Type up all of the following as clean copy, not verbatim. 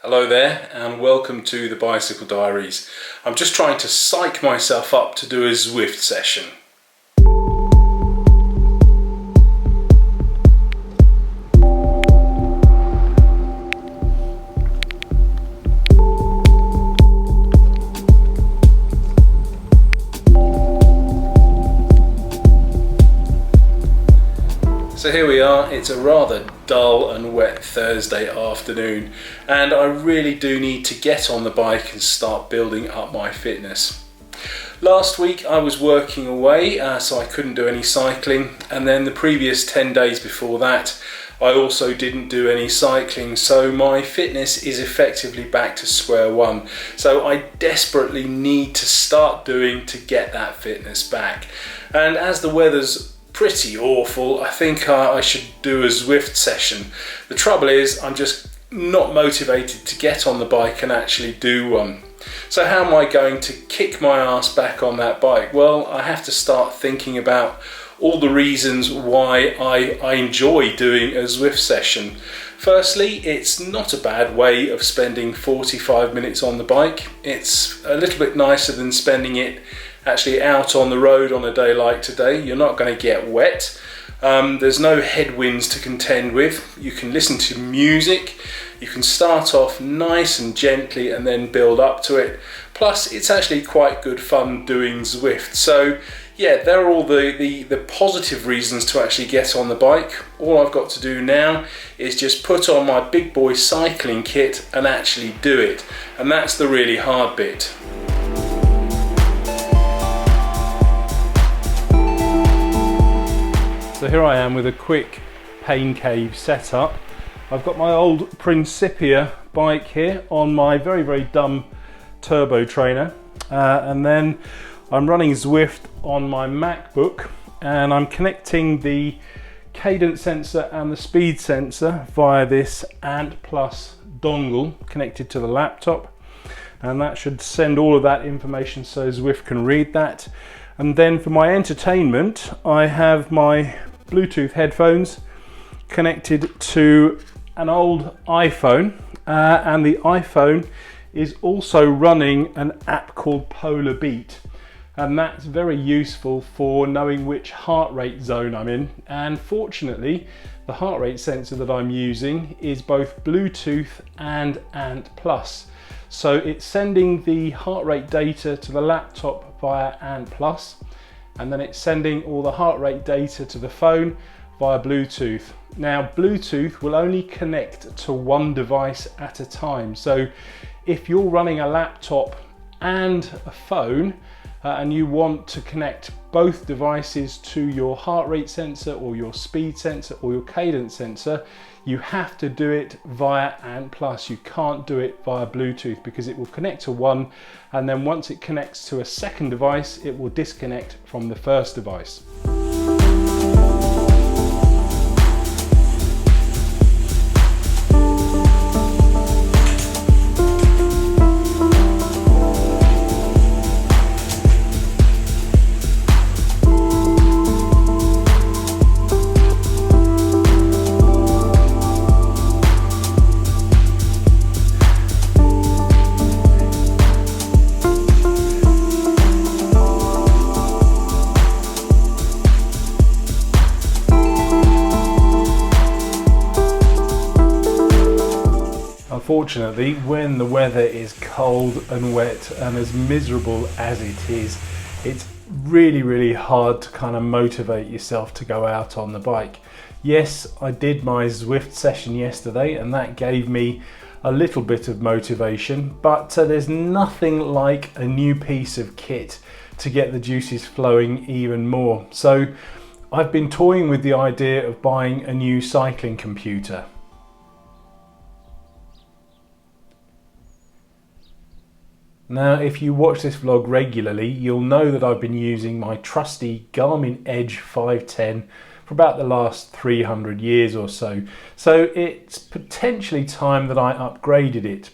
Hello there and welcome to the Bicycle Diaries. I'm just trying to psych myself up to do a Zwift session. So here we are, it's a rather dull and wet Thursday afternoon and I really do need to get on the bike and start building up my fitness. Last week I was working away so I couldn't do any cycling, and then the previous 10 days before that I also didn't do any cycling, so my fitness is effectively back to square one. So I desperately need to start doing to get that fitness back. And as the weather's pretty awful, I think I should do a Zwift session. The trouble is I'm just not motivated to get on the bike and actually do one. So how am I going to kick my ass back on that bike? Well, I have to start thinking about all the reasons why I enjoy doing a Zwift session. Firstly, it's not a bad way of spending 45 minutes on the bike. It's a little bit nicer than spending it actually out on the road on a day like today. You're not going to get wet. There's no headwinds to contend with. You can listen to music. You can start off nice and gently and then build up to it. Plus, it's actually quite good fun doing Zwift. So yeah, there are all the positive reasons to actually get on the bike. All I've got to do now is just put on my big boy cycling kit and actually do it. And that's the really hard bit. So here I am with a quick pain cave setup. I've got my old Principia bike here on my very dumb turbo trainer, and then I'm running Zwift on my MacBook, and I'm connecting the cadence sensor and the speed sensor via this Ant Plus dongle connected to the laptop, and that should send all of that information so Zwift can read that. And then for my entertainment, I have my Bluetooth headphones connected to an old iPhone, and the iPhone is also running an app called Polar Beat, and that's very useful for knowing which heart rate zone I'm in. And fortunately, the heart rate sensor that I'm using is both Bluetooth and Ant Plus, so it's sending the heart rate data to the laptop via Ant Plus, and then it's sending all the heart rate data to the phone via Bluetooth. Now, Bluetooth will only connect to one device at a time. So if you're running a laptop and a phone and you want to connect both devices to your heart rate sensor or your speed sensor or your cadence sensor, you have to do it via Ant Plus. You can't do it via Bluetooth because it will connect to one, and then once it connects to a second device, it will disconnect from the first device. Unfortunately, when the weather is cold and wet and as miserable as it is, it's really hard to kind of motivate yourself to go out on the bike. Yes, I did my Zwift session yesterday and that gave me a little bit of motivation, but there's nothing like a new piece of kit to get the juices flowing even more. So I've been toying with the idea of buying a new cycling computer. Now, if you watch this vlog regularly, you'll know that I've been using my trusty Garmin Edge 510 for about the last 300 years or so. So it's potentially time that I upgraded it.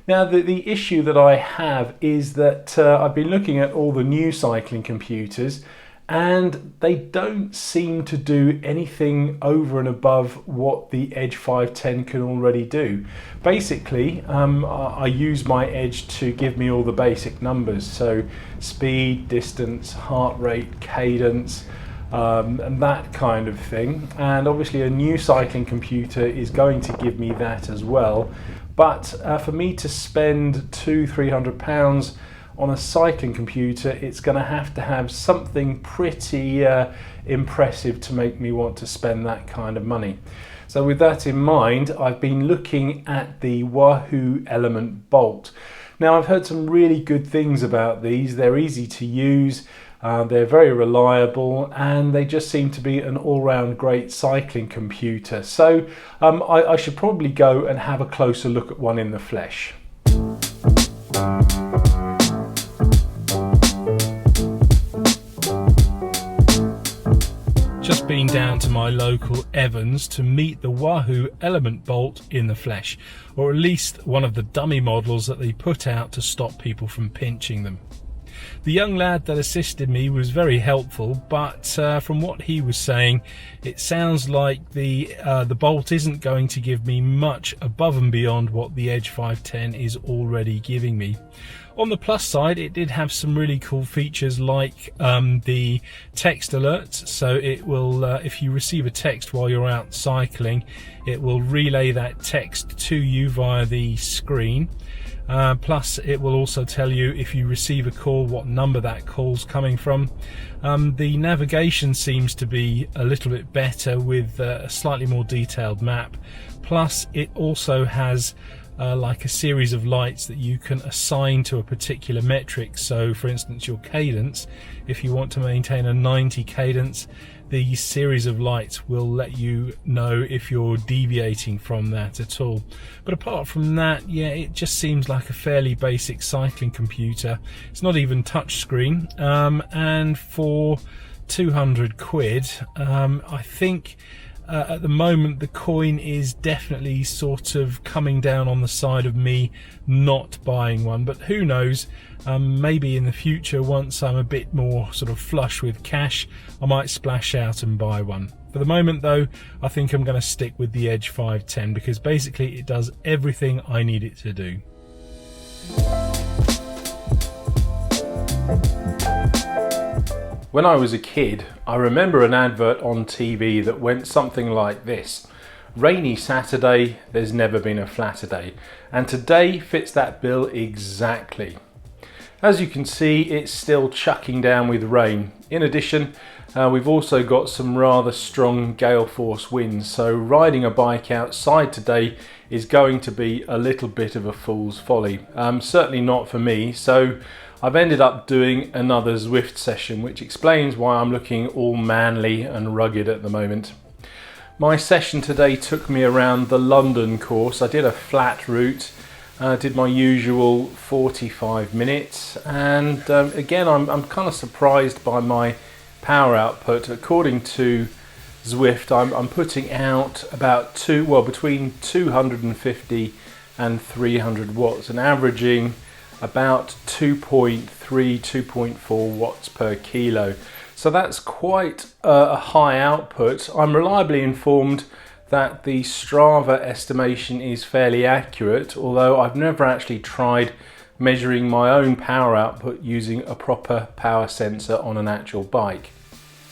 Now, the issue that I have is that I've been looking at all the new cycling computers, and they don't seem to do anything over and above what the Edge 510 can already do. Basically, I use my Edge to give me all the basic numbers, so speed, distance, heart rate, cadence, and that kind of thing. And obviously a new cycling computer is going to give me that as well. But for me to spend £200–300 on a cycling computer, it's going to have something pretty impressive to make me want to spend that kind of money. So with that in mind, I've been looking at the Wahoo Element Bolt. Now, I've heard some really good things about these. They're easy to use, they're very reliable, and they just seem to be an all-round great cycling computer. So I should probably go and have a closer look at one in the flesh. Just been down to my local Evans to meet the Wahoo Element Bolt in the flesh, or at least one of the dummy models that they put out to stop people from pinching them. The young lad that assisted me was very helpful, but from what he was saying, it sounds like the Bolt isn't going to give me much above and beyond what the Edge 510 is already giving me. On the plus side, it did have some really cool features like the text alerts. So it will, if you receive a text while you're out cycling, it will relay that text to you via the screen. Plus it will also tell you if you receive a call what number that call's coming from. The navigation seems to be a little bit better with a slightly more detailed map. Plus it also has like a series of lights that you can assign to a particular metric. So for instance, your cadence, if you want to maintain a 90 cadence, the series of lights will let you know if you're deviating from that at all. But apart from that, yeah, it just seems like a fairly basic cycling computer. It's not even touchscreen, and for 200 quid, I think at the moment the coin is definitely sort of coming down on the side of me not buying one, but who knows, maybe in the future, once I'm a bit more sort of flush with cash, I might splash out and buy one. For the moment though, I think I'm going to stick with the Edge 510 because basically it does everything I need it to do. When I was a kid, I remember an advert on TV that went something like this: rainy Saturday, there's never been a flatter day. And today fits that bill exactly. As you can see, it's still chucking down with rain. In addition, we've also got some rather strong gale force winds, so riding a bike outside today is going to be a little bit of a fool's folly. Certainly not for me, so I've ended up doing another Zwift session, which explains why I'm looking all manly and rugged at the moment. My session today took me around the London course. I did a flat route, did my usual 45 minutes, and again I'm kind of surprised by my power output. According to Zwift, I'm putting out about between 250 and 300 watts and averaging about 2.4 watts per kilo. So that's quite a high output. I'm reliably informed that the Strava estimation is fairly accurate, although I've never actually tried measuring my own power output using a proper power sensor on an actual bike.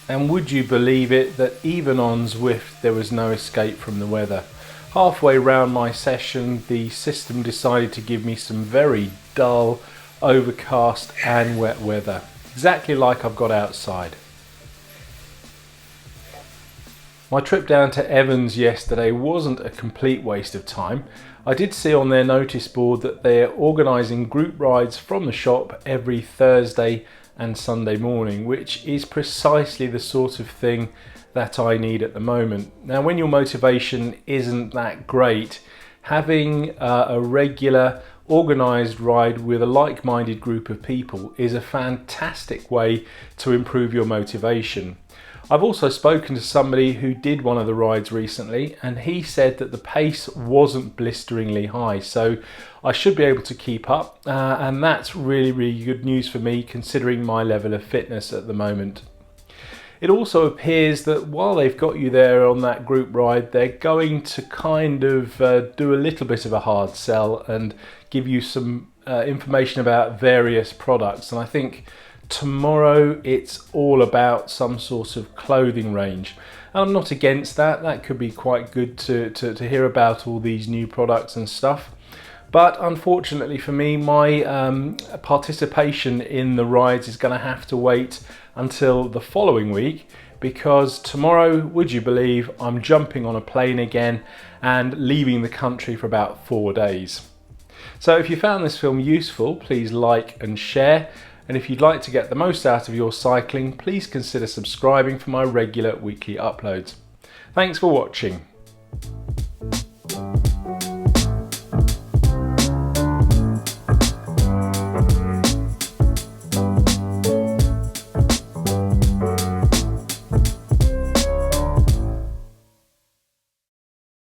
And would you believe it that even on Zwift there was no escape from the weather. Halfway round my session, the system decided to give me some very dull, overcast and wet weather, exactly like I've got outside. My trip down to Evans yesterday wasn't a complete waste of time. I did see on their notice board that they're organising group rides from the shop every Thursday and Sunday morning, which is precisely the sort of thing that I need at the moment. Now, when your motivation isn't that great, having a regular organised ride with a like-minded group of people is a fantastic way to improve your motivation. I've also spoken to somebody who did one of the rides recently, and he said that the pace wasn't blisteringly high, so I should be able to keep up, and that's really good news for me considering my level of fitness at the moment. It also appears that while they've got you there on that group ride, they're going to kind of do a little bit of a hard sell and give you some information about various products. And I think tomorrow it's all about some sort of clothing range. And I'm not against that. That could be quite good to hear about all these new products and stuff. But unfortunately for me, my participation in the rides is going to have to wait until the following week, because tomorrow, would you believe, I'm jumping on a plane again and leaving the country for about 4 days. So if you found this film useful, please like and share. And if you'd like to get the most out of your cycling, please consider subscribing for my regular weekly uploads. Thanks for watching.